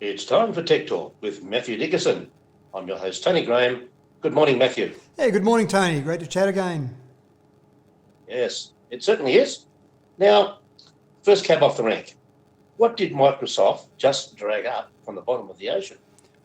It's time for Tech Talk with Matthew Dickerson. I'm your host, Tony Graham. Good morning, Matthew. Hey, good morning, Tony. Great to chat again. Yes, it certainly is. Now, first cab off the rank. What did Microsoft just drag up from the bottom of the ocean?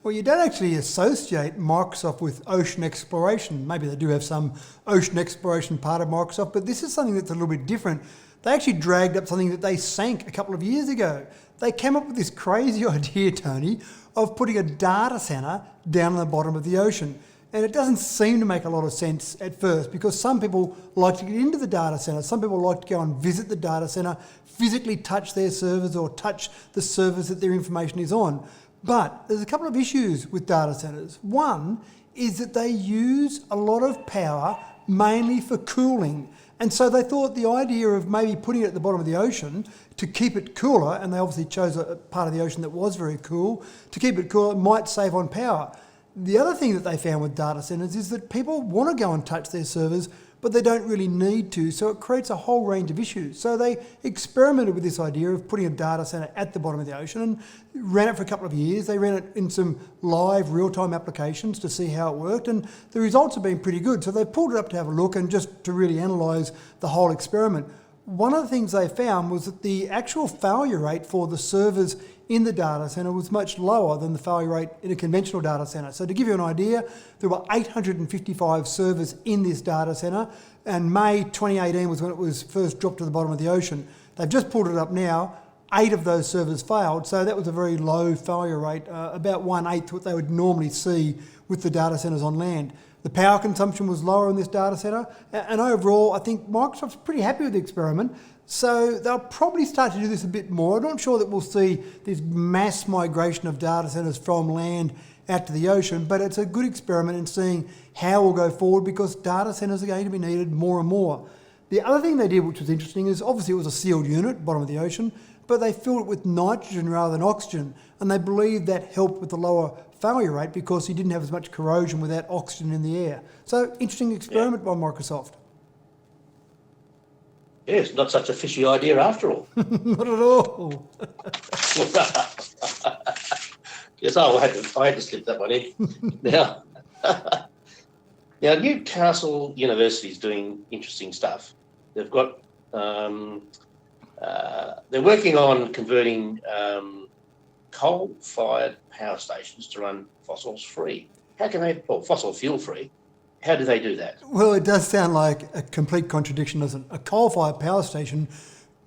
Well, you don't actually associate Microsoft with ocean exploration. Maybe they do have some ocean exploration part of Microsoft, but this is something that's a little bit different. They actually dragged up something that they sank a couple of years ago. They came up with this crazy idea, Tony, of putting a data center down on the bottom of the ocean. And it doesn't seem to make a lot of sense at first because some people like to get into the data center. Some people like to go and visit the data center, physically touch their servers or touch the servers that their information is on. But there's a couple of issues with data centers. One is that they use a lot of power mainly for cooling. And so they thought the idea of maybe putting it at the bottom of the ocean to keep it cooler, and they obviously chose a part of the ocean that was very cool, to keep it cooler might save on power. The other thing that they found with data centers is that people want to go and touch their servers, but they don't really need to, so it creates a whole range of issues. So they experimented with this idea of putting a data center at the bottom of the ocean and ran it for a couple of years. They ran it in some live real-time applications to see how it worked, and the results have been pretty good. So they pulled it up to have a look and just to really analyse the whole experiment. One of the things they found was that the actual failure rate for the servers in the data center was much lower than the failure rate in a conventional data center. So to give you an idea, there were 855 servers in this data center, and May 2018 was when it was first dropped to the bottom of the ocean. They've just pulled it up now. 8 of those servers failed, so that was a very low failure rate, about 1/8 what they would normally see with the data centers on land. The power consumption was lower in this data center, and overall, I think Microsoft's pretty happy with the experiment. So they'll probably start to do this a bit more. I'm not sure that we'll see this mass migration of data centers from land out to the ocean, but it's a good experiment in seeing how we'll go forward because data centers are going to be needed more and more. The other thing they did, which was interesting, is obviously it was a sealed unit, bottom of the ocean, but they filled it with nitrogen rather than oxygen, and they believe that helped with the lower failure rate because you didn't have as much corrosion without oxygen in the air. So interesting experiment by Microsoft. Yes, not such a fishy idea after all. Not at all. Yes, I had to slip that one in. Now, Newcastle University is doing interesting stuff. They've got, they're working on converting coal-fired power stations to run fossils free. Fossil fuel free. How do they do that? Well, it does sound like a complete contradiction, doesn't it? A coal-fired power station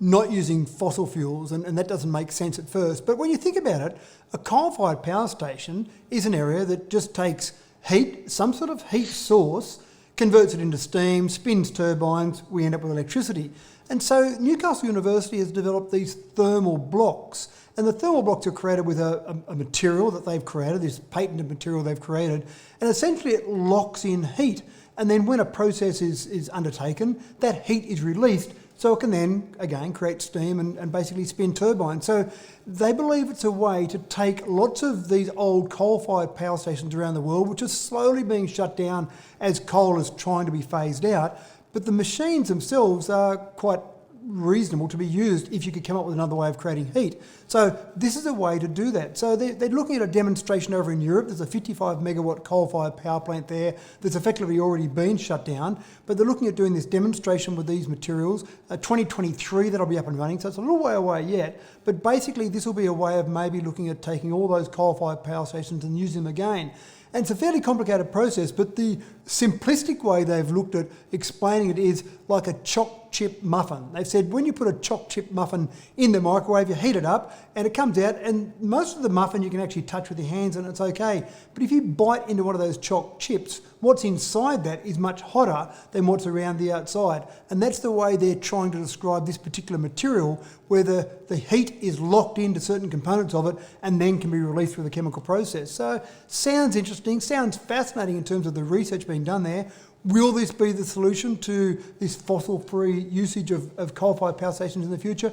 not using fossil fuels, and that doesn't make sense at first. But when you think about it, a coal-fired power station is an area that just takes heat, some sort of heat source, converts it into steam, spins turbines, we end up with electricity. And so Newcastle University has developed these thermal blocks. And the thermal blocks are created with a material that they've created, this patented material they've created, and essentially it locks in heat. And then when a process is undertaken, that heat is released so it can then, again, create steam and basically spin turbines. So they believe it's a way to take lots of these old coal-fired power stations around the world, which are slowly being shut down as coal is trying to be phased out, but the machines themselves are quite reasonable to be used if you could come up with another way of creating heat. So this is a way to do that. So they're looking at a demonstration over in Europe. There's a 55 megawatt coal-fired power plant there that's effectively already been shut down, but they're looking at doing this demonstration with these materials. 2023 that'll be up and running, so it's a little way away yet, but basically this will be a way of maybe looking at taking all those coal-fired power stations and using them again. And it's a fairly complicated process, but the simplistic way they've looked at explaining it is like a choc chip muffin. They've said when you put a choc chip muffin in the microwave, you heat it up and it comes out, and most of the muffin you can actually touch with your hands and it's okay. But if you bite into one of those choc chips, what's inside that is much hotter than what's around the outside. And that's the way they're trying to describe this particular material, where the heat is locked into certain components of it and then can be released through the chemical process. So sounds interesting, sounds fascinating in terms of the research being done there. Will this be the solution to this fossil-free usage of coal-fired power stations in the future?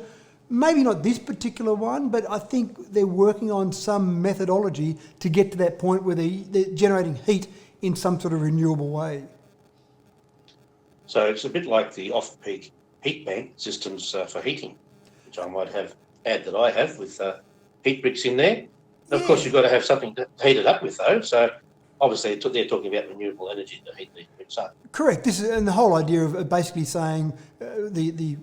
Maybe not this particular one, but I think they're working on some methodology to get to that point where they're generating heat in some sort of renewable way. So it's a bit like the off-peak heat bank systems for heating, which I might add that I have with heat bricks in there. Of course, you've got to have something to heat it up with, though. So obviously, they're talking about renewable energy to heat these bricks up. Correct. This is, and the whole idea of basically saying the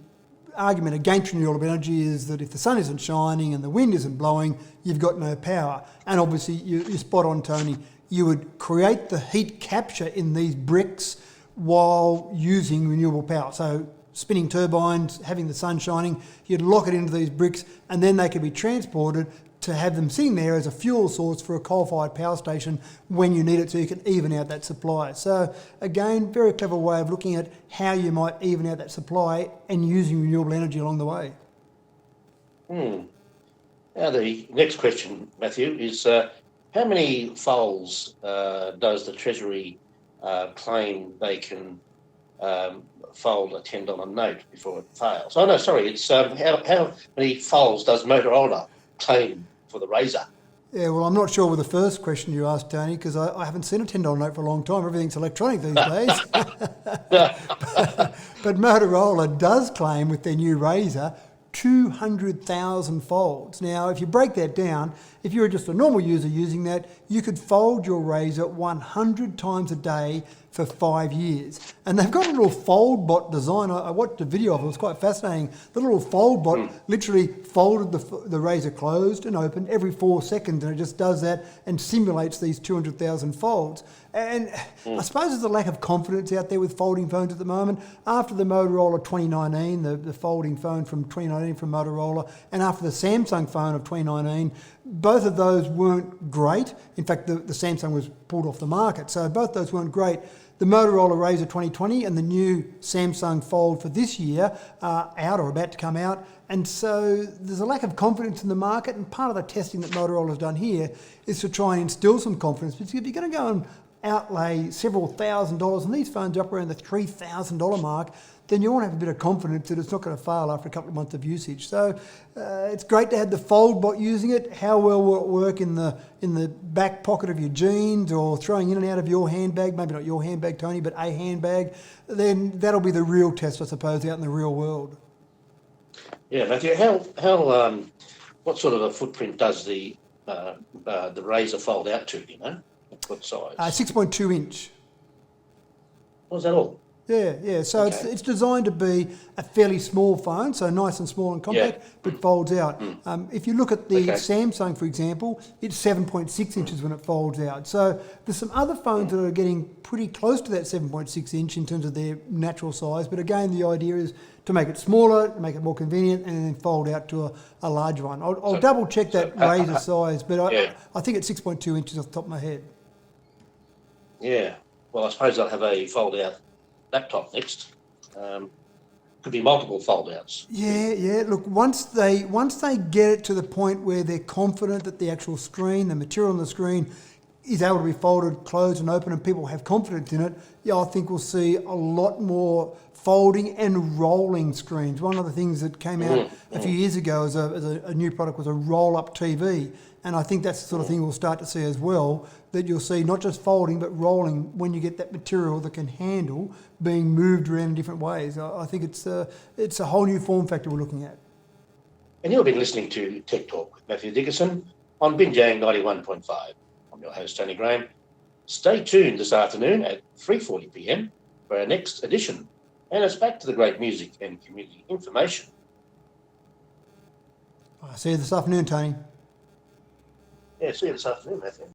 argument against renewable energy is that if the sun isn't shining and the wind isn't blowing, you've got no power. And obviously, you're spot on, Tony. You would create the heat capture in these bricks while using renewable power. So spinning turbines, having the sun shining, you'd lock it into these bricks, and then they could be transported to have them sitting there as a fuel source for a coal-fired power station when you need it, so you can even out that supply. So again, very clever way of looking at how you might even out that supply and using renewable energy along the way. Now the next question, Matthew, is how many foals does the Treasury claim they can fold a $10 note before it fails? Oh no, sorry, it's how many foals does Motorola claim for the Razor? Yeah, well, I'm not sure with the first question you asked, Tony, because I haven't seen a $10 note for a long time. Everything's electronic these days. But Motorola does claim with their new Razor 200,000 folds. Now, if you break that down, if you're just a normal user using that, you could fold your Razor 100 times a day for 5 years. And they've got a little fold bot design. I watched a video of it. It was quite fascinating. The little fold bot literally folded the Razor closed and opened every 4 seconds, and it just does that and simulates these 200,000 folds. And I suppose there's a lack of confidence out there with folding phones at the moment. After the Motorola 2019, the folding phone from 2019 from Motorola, and after the Samsung phone of 2019, both of those weren't great. In fact, the Samsung was pulled off the market, so both those weren't great. The Motorola Razr 2020 and the new Samsung Fold for this year are out or about to come out. And so there's a lack of confidence in the market, and part of the testing that Motorola's done here is to try and instill some confidence. Because if you're going to go and outlay several $1,000s, and these phones are up around the $3,000 mark, then you want to have a bit of confidence that it's not going to fail after a couple of months of usage. So it's great to have the fold bot using it. How well will it work in the back pocket of your jeans or throwing in and out of your handbag? Maybe not your handbag, Tony, but a handbag. Then that'll be the real test, I suppose, out in the real world. Yeah, Matthew, what sort of a footprint does the Razor fold out to, you know? What size? 6.2 inch. Was that all? Yeah. So Okay. it's designed to be a fairly small phone, so nice and small and compact, but folds out. If you look at the Samsung, for example, it's 7.6 inches when it folds out. So there's some other phones that are getting pretty close to that 7.6 inch in terms of their natural size. But again, the idea is to make it smaller, make it more convenient, and then fold out to a larger one. I'll double check that Razor size, but I think it's 6.2 inches off the top of my head. Yeah. Well, I suppose they'll have a fold out laptop next. Could be multiple fold outs. Yeah. Look, once they get it to the point where they're confident that the actual screen, the material on the screen, is able to be folded, closed, and open, and people have confidence in it, I think we'll see a lot more folding and rolling screens. One of the things that came out a few years ago as a new product was a roll-up TV. And I think that's the sort of thing we'll start to see as well, that you'll see not just folding but rolling when you get that material that can handle being moved around in different ways. I think it's a whole new form factor we're looking at. And you've been listening to Tech Talk with Matthew Dickerson on Binjang 91.5. I'm your host, Tony Graham. Stay tuned this afternoon at 3:40 p.m. for our next edition. And it's back to the great music and community information. I'll see you this afternoon, Tony. Yeah, see you this afternoon, Matthew.